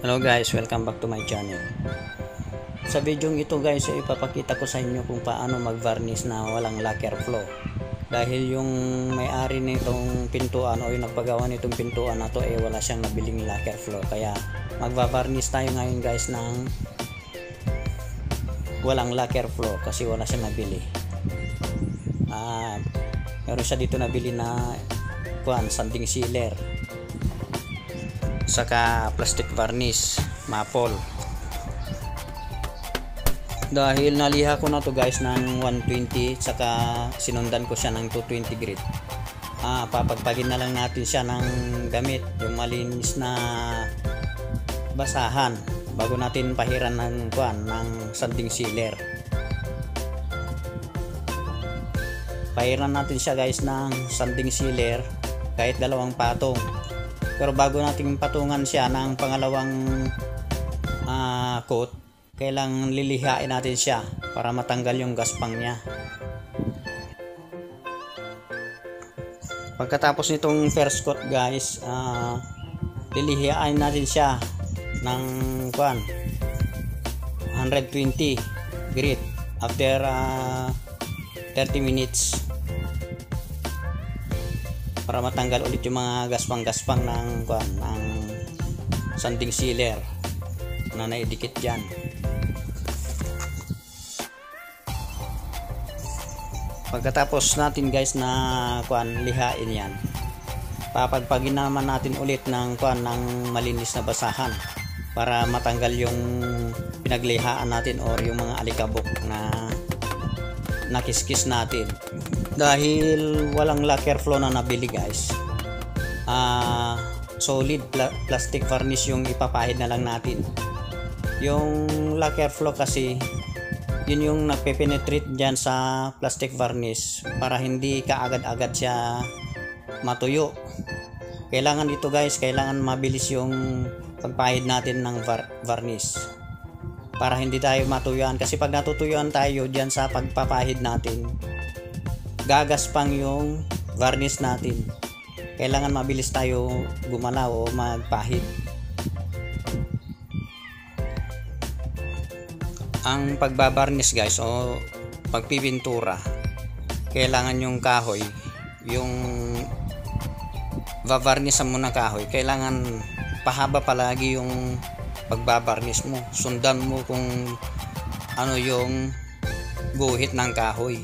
Hello guys, welcome back to my channel. Sa video ito guys, ipapakita ko sa inyo kung paano mag-varnish na walang lacquer flow. Dahil yung may-ari nitong pintuan o yung nagpagawa nitong pintuan na to wala siyang nabiling lacquer flow. Kaya magva-varnish tayo ngayon guys ng walang lacquer flow kasi wala siyang nabili. Meron siya dito nabili na sanding sealer, saka plastic varnish, maple. Dahil naliha ko na to guys ng 120 saka sinundan ko siya ng 220 grit. Papagpagin na lang natin siya ng gamit, yung malinis na basahan bago natin pahiran ng sanding sealer. Pahiran natin siya guys ng sanding sealer kahit 2 patong. Pero bago natin patungan siya ng pangalawang coat, kailangan lilihain natin siya para matanggal yung gaspang niya. Pagkatapos nitong first coat guys, lilihain natin siya ng 120 grit after 30 minutes para matanggal ulit yung mga gaspang-gaspang ng sanding sealer na naidikit dyan. Pagkatapos natin guys na lihain yan, papagpagin naman natin ulit ng malinis na basahan para matanggal yung pinaglihaan natin or yung mga alikabok na nakiskis natin. Dahil walang lacquer flow na nabili guys, solid plastic varnish yung ipapahid na lang natin. Yung lacquer flow kasi yun yung nagpe-penetrate dyan sa plastic varnish para hindi kaagad-agad siya matuyo. Kailangan dito guys, kailangan mabilis yung pagpahid natin ng varnish para hindi tayo matuyuan, kasi pag natutuyuan tayo dyan sa pagpapahid natin, gagaspang yung varnish natin. Kailangan mabilis tayo gumalaw o magpahid. Ang pagbabarnish guys o pagpipintura, kailangan yung kahoy, yung vavarnishan mo ng kahoy, kailangan pahaba palagi yung pagbabarnish mo. Sundan mo kung ano yung guhit ng kahoy,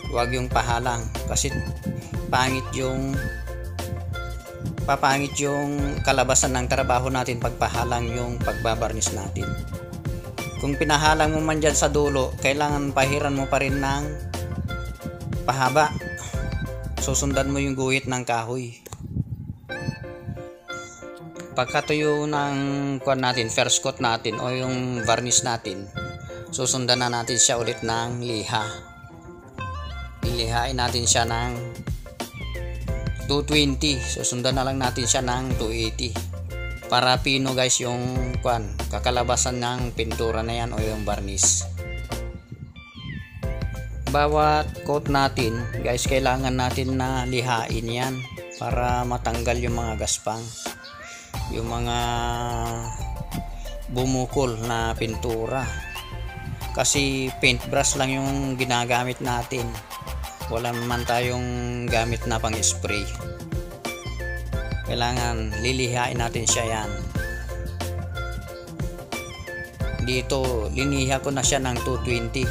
huwag yung pahalang, kasi papangit yung kalabasan ng trabaho natin pagpahalang yung pagbabarnish natin. Kung pinahalang mo man dyan sa dulo, kailangan pahiran mo pa rin ng pahaba, susundan mo yung guhit ng kahoy. Pagkatuyo ng natin, first coat natin o yung varnish natin, susundan na natin siya ulit ng liha. Ilihain natin siya ng 220, susundan na lang natin siya ng 280 para pino guys yung kakalabasan ng pintura na yan o yung varnish. Bawat coat natin guys, kailangan natin na lihain yan para matanggal yung mga gaspang, yung mga bumukol na pintura, kasi paintbrush lang yung ginagamit natin, wala naman tayong gamit na pang spray. Kailangan lilihain natin siya yan. Dito liniha ko na siya ng 220,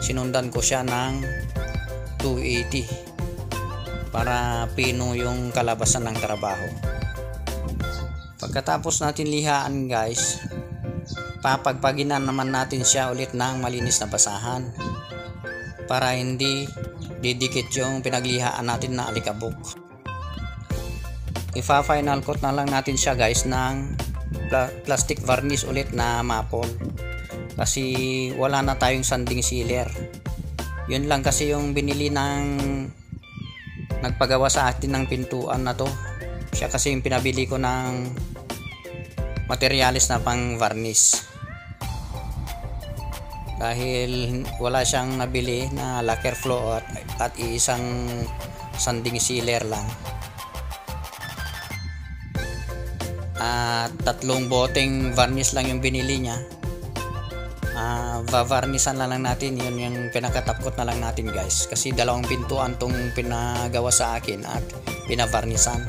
sinundan ko siya ng 280 para pino yung kalabasan ng trabaho. Pagkatapos natin lihaan guys, papagpaginan naman natin siya ulit ng malinis na basahan para hindi didikit yung pinaglihaan natin na alikabok. Ifa-final coat na lang natin siya guys ng plastic varnish ulit na maple, kasi wala na tayong sanding sealer. Yun lang kasi yung binili ng nagpagawa sa atin ng pintuan na to. Siya kasi yung pinabili ko ng materialis na pang varnish, dahil wala siyang nabili na lacquer flow at isang sanding sealer lang. at 3 boteng varnish lang yung binili niya. Vavarnisan na lang natin, yun yung pinakatapkot na lang natin guys, kasi 2 pintuan tong pinagawa sa akin at pinavarnisan.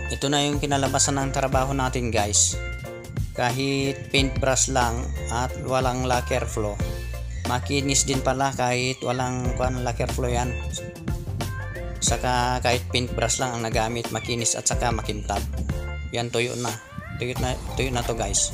Ito na yung kinalabasan ng trabaho natin guys. Kahit paintbrush lang at walang lacquer flow, makinis din pala kahit walang lacquer flow yan. Saka kahit paintbrush lang ang nagamit, makinis at saka makintab. Yan, tuyo na to guys.